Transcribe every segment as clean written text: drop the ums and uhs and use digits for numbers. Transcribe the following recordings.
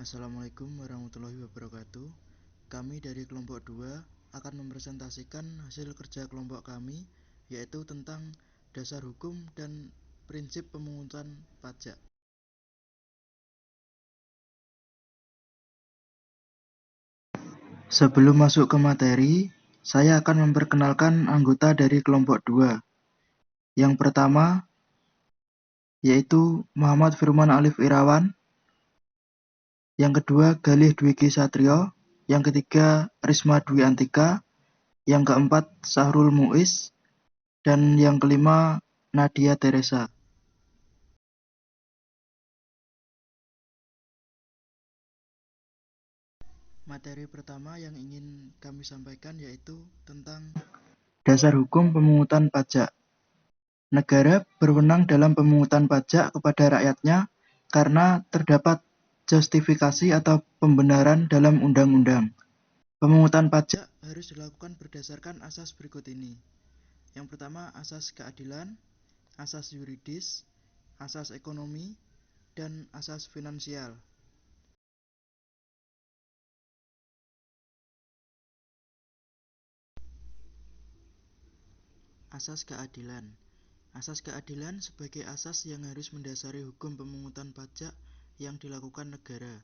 Assalamualaikum warahmatullahi wabarakatuh. Kami dari kelompok 2 akan mempresentasikan hasil kerja kelompok kami, yaitu tentang dasar hukum dan prinsip pemungutan pajak. Sebelum masuk ke materi, saya akan memperkenalkan anggota dari kelompok 2. Yang pertama, yaitu Muhammad Firman Alif Irawan. Yang kedua, Galih Dwiki Satrio. Yang ketiga, Risma Dwi Antika. Yang keempat, Sahrul Muiz. Dan yang kelima, Nadia Teresa. Materi pertama yang ingin kami sampaikan yaitu tentang dasar hukum pemungutan pajak. Negara berwenang dalam pemungutan pajak kepada rakyatnya karena terdapat justifikasi atau pembenaran dalam undang-undang. Pemungutan pajak harus dilakukan berdasarkan asas berikut ini. Yang pertama, asas keadilan, asas yuridis, asas ekonomi, dan asas finansial. Asas keadilan. Asas keadilan sebagai asas yang harus mendasari hukum pemungutan pajak yang dilakukan negara.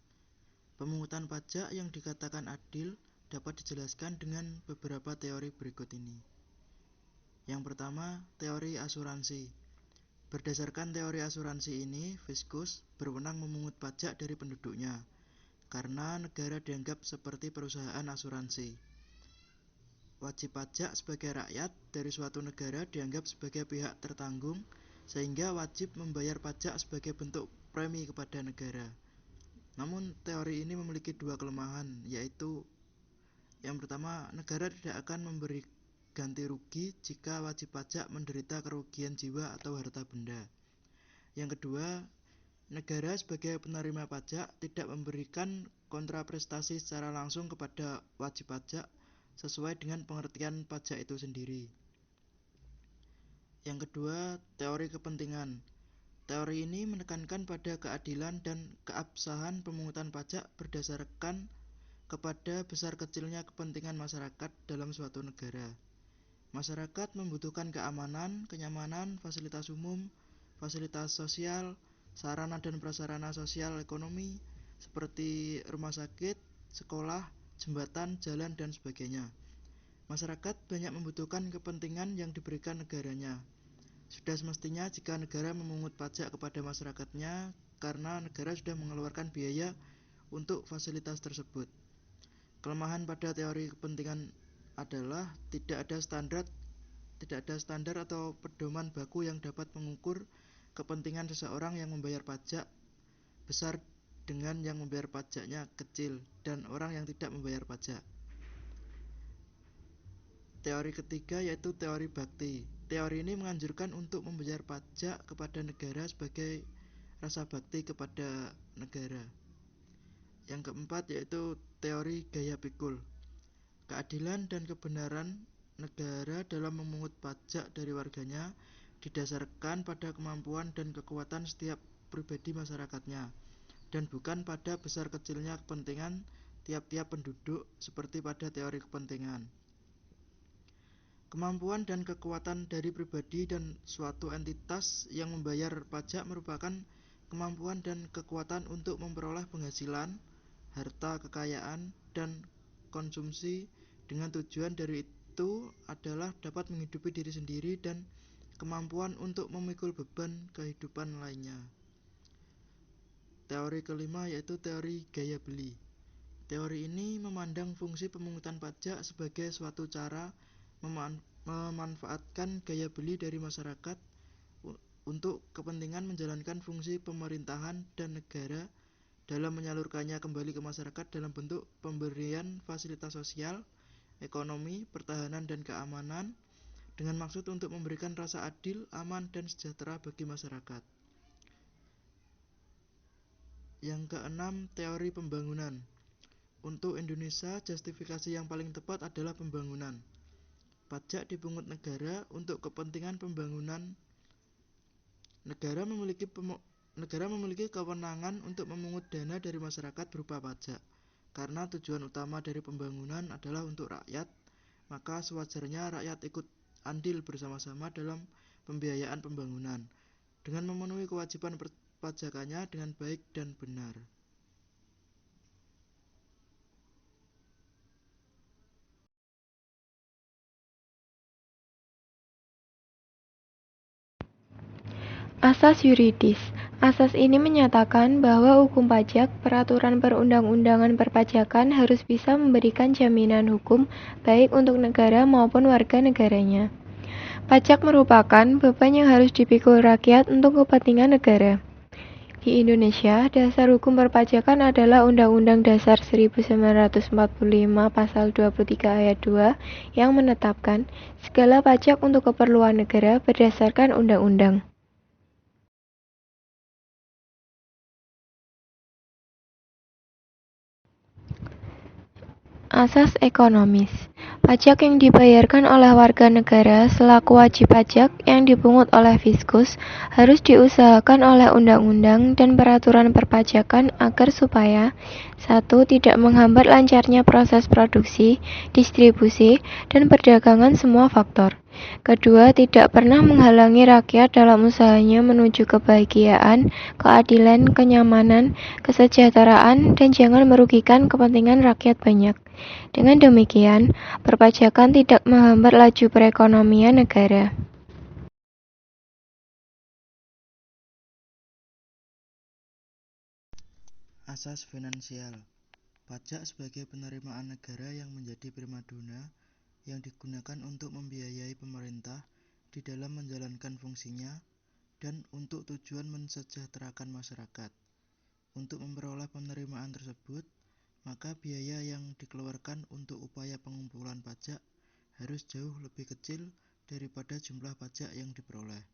Pemungutan pajak yang dikatakan adil dapat dijelaskan dengan beberapa teori berikut ini. Yang pertama, teori asuransi. Berdasarkan teori asuransi ini, fiskus berwenang memungut pajak dari penduduknya, karena negara dianggap seperti perusahaan asuransi. Wajib pajak sebagai rakyat dari suatu negara dianggap sebagai pihak tertanggung, sehingga wajib membayar pajak sebagai bentuk premi kepada negara. Namun teori ini memiliki dua kelemahan, yaitu yang pertama, negara tidak akan memberi ganti rugi jika wajib pajak menderita kerugian jiwa atau harta benda. Yang kedua, negara sebagai penerima pajak tidak memberikan kontraprestasi secara langsung kepada wajib pajak sesuai dengan pengertian pajak itu sendiri. Yang kedua, teori kepentingan. Teori ini menekankan pada keadilan dan keabsahan pemungutan pajak berdasarkan kepada besar kecilnya kepentingan masyarakat dalam suatu negara. Masyarakat membutuhkan keamanan, kenyamanan, fasilitas umum, fasilitas sosial, sarana dan prasarana sosial ekonomi, seperti rumah sakit, sekolah, jembatan, jalan, dan sebagainya. Masyarakat banyak membutuhkan kepentingan yang diberikan negaranya. Sudah semestinya jika negara memungut pajak kepada masyarakatnya karena negara sudah mengeluarkan biaya untuk fasilitas tersebut. Kelemahan pada teori kepentingan adalah tidak ada standar atau pedoman baku yang dapat mengukur kepentingan seseorang yang membayar pajak besar dengan yang membayar pajaknya kecil dan orang yang tidak membayar pajak. Teori ketiga yaitu teori bakti. Teori ini menganjurkan untuk membayar pajak kepada negara sebagai rasa bakti kepada negara. Yang keempat yaitu teori gaya pikul. Keadilan dan kebenaran negara dalam memungut pajak dari warganya didasarkan pada kemampuan dan kekuatan setiap pribadi masyarakatnya, dan bukan pada besar kecilnya kepentingan tiap-tiap penduduk seperti pada teori kepentingan. Kemampuan dan kekuatan dari pribadi dan suatu entitas yang membayar pajak merupakan kemampuan dan kekuatan untuk memperoleh penghasilan, harta kekayaan, dan konsumsi dengan tujuan dari itu adalah dapat menghidupi diri sendiri dan kemampuan untuk memikul beban kehidupan lainnya. Teori kelima yaitu teori gaya beli. Teori ini memandang fungsi pemungutan pajak sebagai suatu cara memanfaatkan gaya beli dari masyarakat untuk kepentingan menjalankan fungsi pemerintahan dan negara dalam menyalurkannya kembali ke masyarakat dalam bentuk pemberian fasilitas sosial, ekonomi, pertahanan, dan keamanan dengan maksud untuk memberikan rasa adil, aman, dan sejahtera bagi masyarakat. Yang keenam, teori pembangunan. Untuk Indonesia, justifikasi yang paling tepat adalah pembangunan. Pajak dipungut negara untuk kepentingan pembangunan. Negara memiliki kewenangan untuk memungut dana dari masyarakat berupa pajak. Karena tujuan utama dari pembangunan adalah untuk rakyat, maka sewajarnya rakyat ikut andil bersama-sama dalam pembiayaan pembangunan, dengan memenuhi kewajiban perpajakannya dengan baik dan benar. Asas yuridis. Asas ini menyatakan bahwa hukum pajak, peraturan perundang-undangan perpajakan harus bisa memberikan jaminan hukum baik untuk negara maupun warga negaranya. Pajak merupakan beban yang harus dipikul rakyat untuk kepentingan negara. Di Indonesia, dasar hukum perpajakan adalah Undang-Undang Dasar 1945 Pasal 23 Ayat 2 yang menetapkan segala pajak untuk keperluan negara berdasarkan undang-undang. Asas ekonomis. Pajak yang dibayarkan oleh warga negara selaku wajib pajak yang dipungut oleh fiskus harus diusahakan oleh undang-undang dan peraturan perpajakan agar supaya 1. Tidak menghambat lancarnya proses produksi, distribusi, dan perdagangan semua faktor. Kedua, tidak pernah menghalangi rakyat dalam usahanya menuju kebahagiaan, keadilan, kenyamanan, kesejahteraan, dan jangan merugikan kepentingan rakyat banyak. Dengan demikian, perpajakan tidak menghambat laju perekonomian negara. Asas finansial. Pajak sebagai penerimaan negara yang menjadi primadona yang digunakan untuk membiayai pemerintah di dalam menjalankan fungsinya dan untuk tujuan mensejahterakan masyarakat. Untuk memperoleh penerimaan tersebut, maka biaya yang dikeluarkan untuk upaya pengumpulan pajak harus jauh lebih kecil daripada jumlah pajak yang diperoleh.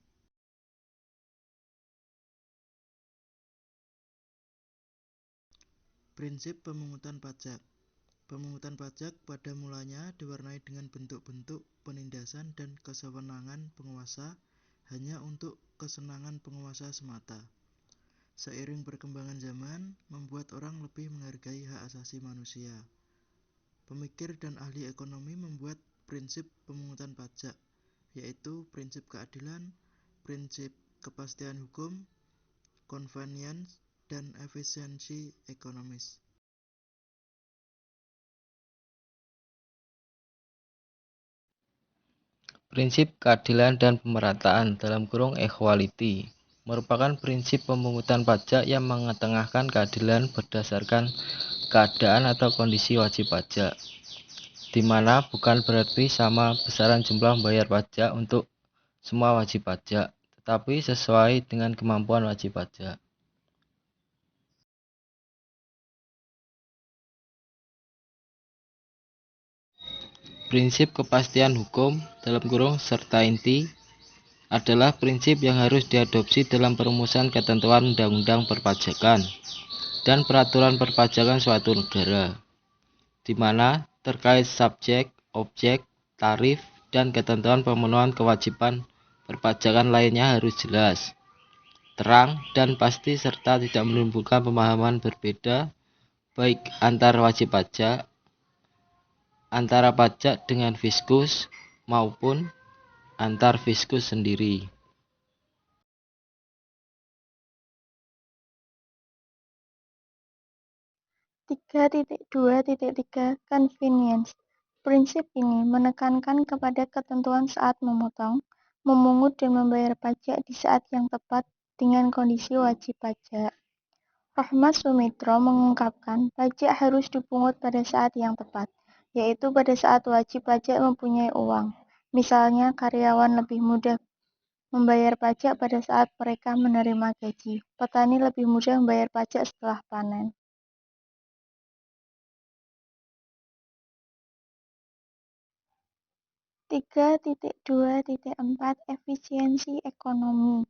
Prinsip pemungutan pajak. Pemungutan pajak pada mulanya diwarnai dengan bentuk-bentuk penindasan dan kesewenangan penguasa hanya untuk kesenangan penguasa semata. Seiring perkembangan zaman, membuat orang lebih menghargai hak asasi manusia. Pemikir dan ahli ekonomi membuat prinsip pemungutan pajak, yaitu prinsip keadilan, prinsip kepastian hukum, convenience, dan efisiensi ekonomis. Prinsip keadilan dan pemerataan (equality) merupakan prinsip pemungutan pajak yang mengetengahkan keadilan berdasarkan keadaan atau kondisi wajib pajak, di mana bukan berarti sama besaran jumlah membayar pajak untuk semua wajib pajak, tetapi sesuai dengan kemampuan wajib pajak. Prinsip kepastian hukum (certainty) adalah prinsip yang harus diadopsi dalam perumusan ketentuan undang-undang perpajakan dan peraturan perpajakan suatu negara, di mana terkait subjek, objek, tarif, dan ketentuan pemenuhan kewajiban perpajakan lainnya harus jelas, terang, dan pasti serta tidak menimbulkan pemahaman berbeda baik antar wajib pajak, antara pajak dengan fiskus, maupun antar fiskus sendiri. 3.2.3 Convenience. Prinsip ini menekankan kepada ketentuan saat memotong, memungut dan membayar pajak di saat yang tepat dengan kondisi wajib pajak. Rohmat Sumitro mengungkapkan pajak harus dipungut pada saat yang tepat, yaitu pada saat wajib pajak mempunyai uang. Misalnya, karyawan lebih mudah membayar pajak pada saat mereka menerima gaji. Petani lebih mudah membayar pajak setelah panen. 3.2.4 Efisiensi ekonomi.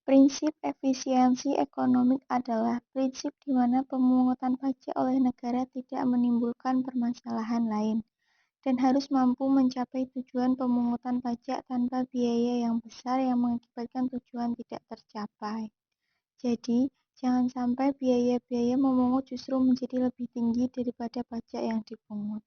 Prinsip efisiensi ekonomi adalah prinsip di mana pemungutan pajak oleh negara tidak menimbulkan permasalahan lain dan harus mampu mencapai tujuan pemungutan pajak tanpa biaya yang besar yang mengakibatkan tujuan tidak tercapai. Jadi, jangan sampai biaya-biaya memungut justru menjadi lebih tinggi daripada pajak yang dipungut.